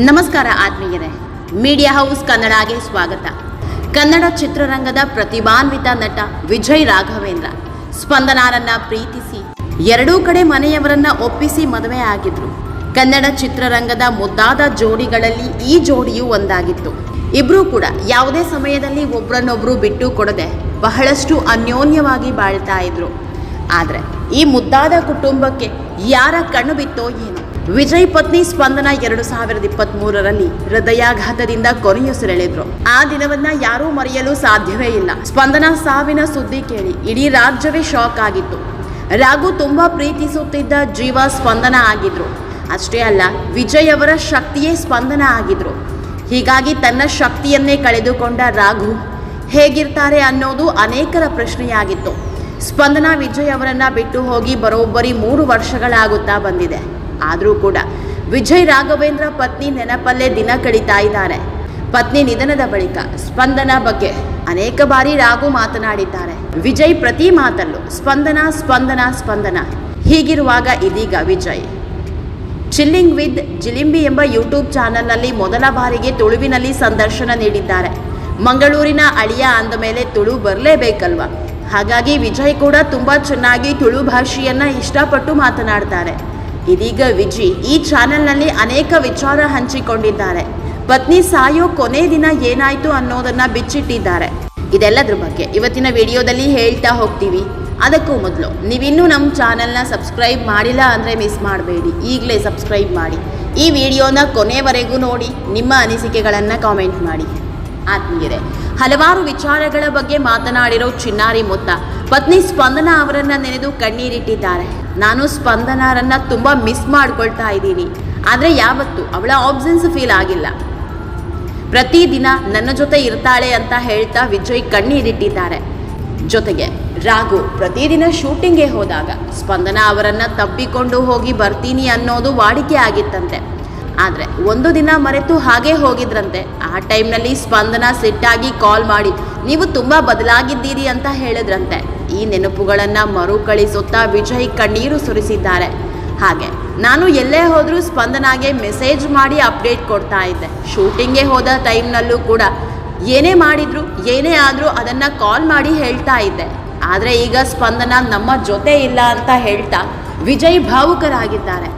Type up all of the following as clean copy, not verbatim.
ನಮಸ್ಕಾರ ಆತ್ಮೀಯರೇ, media house ಕನ್ನಡಗೆ ಸ್ವಾಗತ. ಕನ್ನಡ ಚಿತ್ರರಂಗದ ಪ್ರತಿಭಾನ್ವಿತ ನಟ ವಿಜಯ್ ರಾಘವೇಂದ್ರ ಸ್ಪಂದನಾರನ್ನ ಪ್ರೀತಿಸಿ ಎರಡೂ ಕಡೆ ಮನೆಯವರನ್ನ ಒಪ್ಪಿಸಿ ಮದುವೆ ಆಗಿದ್ರು. ಕನ್ನಡ ಚಿತ್ರರಂಗದ ಮುದ್ದಾದ ಜೋಡಿಗಳಲ್ಲಿ ಈ ಜೋಡಿಯೂ ಒಂದಾಗಿತ್ತು. ಇಬ್ರೂ ಕೂಡ ಯಾವುದೇ ಸಮಯದಲ್ಲಿ ಒಬ್ರನ್ನೊಬ್ರು ಬಿಟ್ಟು ಕೊಡದೆ ಬಹಳಷ್ಟು ಅನ್ಯೋನ್ಯವಾಗಿ ಬಾಳ್ತಾ ಇದ್ರು. ಆದರೆ ಈ ಮುದ್ದಾದ ಕುಟುಂಬಕ್ಕೆ ಯಾರ ಕಣ್ಣು ಬಿತ್ತೋ ಏನೋ, ವಿಜಯ್ ಪತ್ನಿ ಸ್ಪಂದನ 2023ರಲ್ಲಿ ಹೃದಯಾಘಾತದಿಂದ ಕೊನೆಯುಸಿರೆಳೆದ್ರು. ಆ ದಿನವನ್ನ ಯಾರೂ ಮರೆಯಲು ಸಾಧ್ಯವೇ ಇಲ್ಲ. ಸ್ಪಂದನ ಸಾವಿನ ಸುದ್ದಿ ಕೇಳಿ ಇಡೀ ರಾಜ್ಯವೇ ಶಾಕ್ ಆಗಿತ್ತು. ರಾಘು ತುಂಬಾ ಪ್ರೀತಿಸುತ್ತಿದ್ದ ಜೀವ ಸ್ಪಂದನ ಆಗಿದ್ರು. ಅಷ್ಟೇ ಅಲ್ಲ, ವಿಜಯ್ ಅವರ ಶಕ್ತಿಯೇ ಸ್ಪಂದನ ಆಗಿದ್ರು. ಹೀಗಾಗಿ ತನ್ನ ಶಕ್ತಿಯನ್ನೇ ಕಳೆದುಕೊಂಡ ರಾಘು ಹೇಗಿರ್ತಾರೆ ಅನ್ನೋದು ಅನೇಕರ ಪ್ರಶ್ನೆಯಾಗಿತ್ತು. ಸ್ಪಂದನ ವಿಜಯ್ ಅವರನ್ನ ಬಿಟ್ಟು ಹೋಗಿ ಬರೋಬ್ಬರಿ 3 ವರ್ಷಗಳಾಗುತ್ತಾ ಬಂದಿದೆ. ಆದರೂ ಕೂಡ ವಿಜಯ್ ರಾಘವೇಂದ್ರ ಪತ್ನಿ ನೆನಪಲ್ಲೇ ದಿನ ಕಳೀತಾ ಇದ್ದಾರೆ. ಪತ್ನಿ ನಿಧನದ ಬಳಿಕ ಸ್ಪಂದನ ಬಗ್ಗೆ ಅನೇಕ ಬಾರಿ ರಾಘು ಮಾತನಾಡಿದ್ದಾರೆ. ವಿಜಯ್ ಪ್ರತಿ ಮಾತಲ್ಲೂ ಸ್ಪಂದನ ಸ್ಪಂದನ ಸ್ಪಂದನ. ಹೀಗಿರುವಾಗ ಇದೀಗ ವಿಜಯ್ ಚಿಲ್ಲಿಂಗ್ ವಿತ್ ಜಿಲಿಂಬಿ ಎಂಬ ಯೂಟ್ಯೂಬ್ ಚಾನೆಲ್ನಲ್ಲಿ ಮೊದಲ ಬಾರಿಗೆ ತುಳುವಿನಲ್ಲಿ ಸಂದರ್ಶನ ನೀಡಿದ್ದಾರೆ. ಮಂಗಳೂರಿನ ಅಳಿಯ ಅಂದ ಮೇಲೆ ತುಳು ಬರಲೇಬೇಕಲ್ವಾ? ಹಾಗಾಗಿ ವಿಜಯ್ ಕೂಡ ತುಂಬಾ ಚೆನ್ನಾಗಿ ತುಳು ಭಾಷೆಯನ್ನ ಇಷ್ಟಪಟ್ಟು ಮಾತನಾಡ್ತಾರೆ. ಇದೀಗ ವಿಜಯ್ ಈ ಚಾನೆಲ್ನಲ್ಲಿ ಅನೇಕ ವಿಚಾರ ಹಂಚಿಕೊಂಡಿದ್ದಾರೆ. ಪತ್ನಿ ಸಾಯೋ ಕೊನೆ ದಿನ ಏನಾಯ್ತು ಅನ್ನೋದನ್ನ ಬಿಚ್ಚಿಟ್ಟಿದ್ದಾರೆ. ಇದೆಲ್ಲದ್ರ ಬಗ್ಗೆ ಇವತ್ತಿನ ವಿಡಿಯೋದಲ್ಲಿ ಹೇಳ್ತಾ ಹೋಗ್ತೀವಿ. ಅದಕ್ಕೂ ಮೊದಲು ನೀವಿನ್ನೂ ನಮ್ಮ ಚಾನೆಲ್ನ ಸಬ್ಸ್ಕ್ರೈಬ್ ಮಾಡಿಲ್ಲ ಅಂದರೆ ಮಿಸ್ ಮಾಡಬೇಡಿ, ಈಗಲೇ ಸಬ್ಸ್ಕ್ರೈಬ್ ಮಾಡಿ. ಈ ವಿಡಿಯೋನ ಕೊನೆವರೆಗೂ ನೋಡಿ, ನಿಮ್ಮ ಅನಿಸಿಕೆಗಳನ್ನು ಕಾಮೆಂಟ್ ಮಾಡಿ. ಆತ್ಮೀಯರೇ, ಹಲವಾರು ವಿಚಾರಗಳ ಬಗ್ಗೆ ಮಾತನಾಡಿರೋ ಚಿನ್ನಾರಿ ಮೊತ್ತ ಪತ್ನಿ ಸ್ಪಂದನ ಅವರನ್ನ ನೆನೆದು ಕಣ್ಣೀರಿಟ್ಟಿದ್ದಾರೆ. ನಾನು ಸ್ಪಂದನಾರನ್ನ ತುಂಬ ಮಿಸ್ ಮಾಡ್ಕೊಳ್ತಾ ಇದ್ದೀನಿ, ಆದರೆ ಯಾವತ್ತೂ ಅವಳ ಆಬ್ಸೆನ್ಸ್ ಫೀಲ್ ಆಗಿಲ್ಲ. ಪ್ರತಿದಿನ ನನ್ನ ಜೊತೆ ಇರ್ತಾಳೆ ಅಂತ ಹೇಳ್ತಾ ವಿಜಯ್ ಕಣ್ಣೀರಿಟ್ಟಿದ್ದಾರೆ. ಜೊತೆಗೆ ರಾಘು ಪ್ರತಿದಿನ ಶೂಟಿಂಗ್ಗೆ ಹೋದಾಗ ಸ್ಪಂದನ ಅವರನ್ನ ತಬ್ಬಿಕೊಂಡು ಹೋಗಿ ಬರ್ತೀನಿ ಅನ್ನೋದು ವಾಡಿಕೆ ಆಗಿತ್ತಂತೆ. ಆದರೆ ಒಂದು ದಿನ ಮರೆತು ಹಾಗೆ ಹೋಗಿದ್ರಂತೆ. ಆ ಟೈಮ್ನಲ್ಲಿ ಸ್ಪಂದನ ಸಿಟ್ಟಾಗಿ ಕಾಲ್ ಮಾಡಿ ನೀವು ತುಂಬ ಬದಲಾಗಿದ್ದೀರಿ ಅಂತ ಹೇಳಿದ್ರಂತೆ. ಈ ನೆನಪುಗಳನ್ನು ಮರುಕಳಿಸುತ್ತಾ ವಿಜಯ್ ಕಣ್ಣೀರು ಸುರಿಸಿದ್ದಾರೆ. ಹಾಗೆ ನಾನು ಎಲ್ಲೇ ಹೋದರೂ ಸ್ಪಂದನಾಗೆ ಮೆಸೇಜ್ ಮಾಡಿ ಅಪ್ಡೇಟ್ ಕೊಡ್ತಾ ಇದ್ದೆ. ಶೂಟಿಂಗ್ಗೆ ಹೋದ ಟೈಮ್ನಲ್ಲೂ ಕೂಡ ಏನೇ ಮಾಡಿದ್ರು ಏನೇ ಆದರೂ ಅದನ್ನು ಕಾಲ್ ಮಾಡಿ ಹೇಳ್ತಾ ಇದ್ದೆ. ಆದರೆ ಈಗ ಸ್ಪಂದನ ನಮ್ಮ ಜೊತೆ ಇಲ್ಲ ಅಂತ ಹೇಳ್ತಾ ವಿಜಯ್ ಭಾವುಕರಾಗಿದ್ದಾರೆ.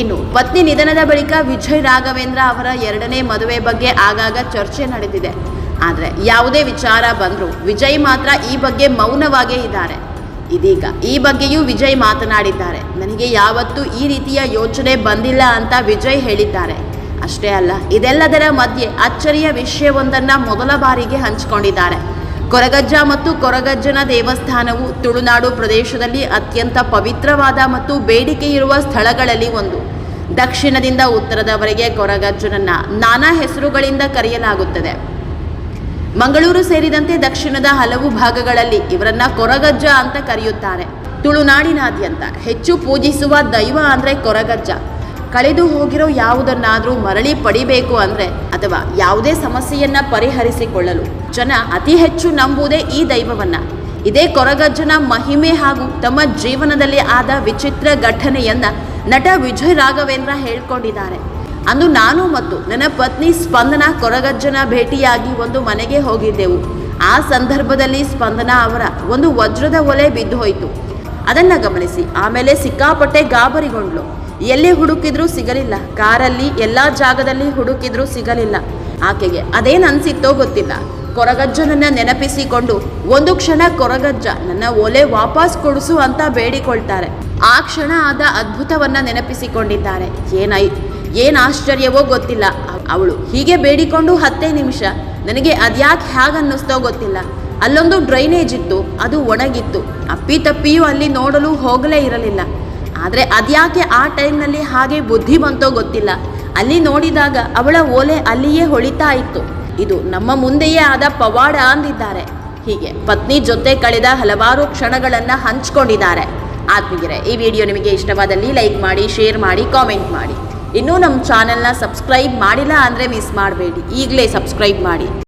ಇನ್ನು ಪತ್ನಿ ನಿಧನದ ಬಳಿಕ ವಿಜಯ್ ರಾಘವೇಂದ್ರ ಅವರ 2ನೇ ಮದುವೆ ಬಗ್ಗೆ ಆಗಾಗ ಚರ್ಚೆ ನಡೆದಿದೆ. ಆದರೆ ಯಾವುದೇ ವಿಚಾರ ಬಂದರೂ ವಿಜಯ್ ಮಾತ್ರ ಈ ಬಗ್ಗೆ ಮೌನವಾಗೇ ಇದ್ದಾರೆ. ಇದೀಗ ಈ ಬಗ್ಗೆಯೂ ವಿಜಯ್ ಮಾತನಾಡಿದ್ದಾರೆ. ನನಗೆ ಯಾವತ್ತೂ ಈ ರೀತಿಯ ಯೋಚನೆ ಬಂದಿಲ್ಲ ಅಂತ ವಿಜಯ್ ಹೇಳಿದ್ದಾರೆ. ಅಷ್ಟೇ ಅಲ್ಲ, ಇದೆಲ್ಲದರ ಮಧ್ಯೆ ಅಚ್ಚರಿಯ ವಿಷಯವೊಂದನ್ನು ಮೊದಲ ಬಾರಿಗೆ ಹಂಚಿಕೊಂಡಿದ್ದಾರೆ. ಕೊರಗಜ್ಜ ಮತ್ತು ಕೊರಗಜ್ಜನ ದೇವಸ್ಥಾನವು ತುಳುನಾಡು ಪ್ರದೇಶದಲ್ಲಿ ಅತ್ಯಂತ ಪವಿತ್ರವಾದ ಮತ್ತು ಬೇಡಿಕೆ ಇರುವ ಸ್ಥಳಗಳಲ್ಲಿ ಒಂದು. ದಕ್ಷಿಣದಿಂದ ಉತ್ತರದವರೆಗೆ ಕೊರಗಜ್ಜನನ್ನ ನಾನಾ ಹೆಸರುಗಳಿಂದ ಕರೆಯಲಾಗುತ್ತದೆ. ಮಂಗಳೂರು ಸೇರಿದಂತೆ ದಕ್ಷಿಣದ ಹಲವು ಭಾಗಗಳಲ್ಲಿ ಇವರನ್ನ ಕೊರಗಜ್ಜ ಅಂತ ಕರೆಯುತ್ತಾರೆ. ತುಳುನಾಡಿನಾದ್ಯಂತ ಹೆಚ್ಚು ಪೂಜಿಸುವ ದೈವ ಅಂದರೆ ಕೊರಗಜ್ಜ. ಕಳೆದು ಹೋಗಿರೋ ಯಾವುದನ್ನಾದರೂ ಮರಳಿ ಪಡಿಬೇಕು ಅಂದರೆ ಅಥವಾ ಯಾವುದೇ ಸಮಸ್ಯೆಯನ್ನ ಪರಿಹರಿಸಿಕೊಳ್ಳಲು ಜನ ಅತಿ ಹೆಚ್ಚು ನಂಬುವುದೇ ಈ ದೈವವನ್ನ. ಇದೇ ಕೊರಗಜ್ಜನ ಮಹಿಮೆ ಹಾಗೂ ತಮ್ಮ ಜೀವನದಲ್ಲಿ ಆದ ವಿಚಿತ್ರ ಘಟನೆಯನ್ನ ನಟ ವಿಜಯ್ ರಾಘವೇಂದ್ರ ಹೇಳ್ಕೊಂಡಿದ್ದಾರೆ. ಅಂದು ನಾನು ಮತ್ತು ನನ್ನ ಪತ್ನಿ ಸ್ಪಂದನ ಕೊರಗಜ್ಜನ ಭೇಟಿಯಾಗಿ ಒಂದು ಮನೆಗೆ ಹೋಗಿದ್ದೆವು. ಆ ಸಂದರ್ಭದಲ್ಲಿ ಸ್ಪಂದನ ಅವರ ಒಂದು ವಜ್ರದ ಒಲೆ ಬಿದ್ದು ಹೋಯಿತು. ಅದನ್ನ ಗಮನಿಸಿ ಆಮೇಲೆ ಸಿಕ್ಕಾಪಟ್ಟೆ ಗಾಬರಿಗೊಂಡ್ಲು. ಎಲ್ಲಿ ಹುಡುಕಿದ್ರೂ ಸಿಗಲಿಲ್ಲ. ಕಾರಲ್ಲಿ ಎಲ್ಲ ಜಾಗದಲ್ಲಿ ಹುಡುಕಿದ್ರೂ ಸಿಗಲಿಲ್ಲ. ಆಕೆಗೆ ಅದೇನು ಅನಿಸಿತ್ತೋ ಗೊತ್ತಿಲ್ಲ. ಕೊರಗಜ್ಜನನ್ನ ನೆನಪಿಸಿಕೊಂಡು ಒಂದು ಕ್ಷಣ ಕೊರಗಜ್ಜ ನನ್ನ ಒಲೆ ವಾಪಸ್ ಕೊಡಿಸು ಅಂತ ಬೇಡಿಕೊಳ್ತಾರೆ. ಆ ಕ್ಷಣ ಆದ ಅದ್ಭುತವನ್ನ ನೆನಪಿಸಿಕೊಂಡಿದ್ದಾರೆ. ಏನು ಆಶ್ಚರ್ಯವೋ ಗೊತ್ತಿಲ್ಲ. ಅವಳು ಹೀಗೆ ಬೇಡಿಕೊಂಡು 10 ನಿಮಿಷ. ನನಗೆ ಅದ್ಯಾಕೆ ಹೇಗನ್ನಿಸ್ತೋ ಗೊತ್ತಿಲ್ಲ. ಅಲ್ಲೊಂದು ಡ್ರೈನೇಜ್ ಇತ್ತು, ಅದು ಒಣಗಿತ್ತು. ಅಪ್ಪಿತಪ್ಪಿಯೂ ಅಲ್ಲಿ ನೋಡಲು ಹೋಗಲೇ ಇರಲಿಲ್ಲ. ಆದರೆ ಅದ್ಯಾಕೆ ಆ ಟೈಮ್ನಲ್ಲಿ ಹಾಗೆ ಬುದ್ಧಿ ಬಂತೋ ಗೊತ್ತಿಲ್ಲ. ಅಲ್ಲಿ ನೋಡಿದಾಗ ಅವಳ ಓಲೆ ಅಲ್ಲಿಯೇ ಹೊಳಿತಾ ಇತ್ತು. ಇದು ನಮ್ಮ ಮುಂದೆಯೇ ಆದ ಪವಾಡ ಅಂದಿದ್ದಾರೆ. ಹೀಗೆ ಪತ್ನಿ ಜೊತೆ ಕಳೆದ ಹಲವಾರು ಕ್ಷಣಗಳನ್ನು ಹಂಚಿಕೊಂಡಿದ್ದಾರೆ. ಆತ್ಮೀಯರೇ, ಈ ವಿಡಿಯೋ ನಿಮಗೆ ಇಷ್ಟವಾದಲ್ಲಿ ಲೈಕ್ ಮಾಡಿ, ಶೇರ್ ಮಾಡಿ, ಕಾಮೆಂಟ್ ಮಾಡಿ. ಇನ್ನೂ ನಮ್ಮ ಚಾನೆಲ್ನ ಸಬ್ಸ್ಕ್ರೈಬ್ ಮಾಡಿಲ್ಲ ಅಂದರೆ ಮಿಸ್ ಮಾಡಬೇಡಿ, ಈಗಲೇ ಸಬ್ಸ್ಕ್ರೈಬ್ ಮಾಡಿ.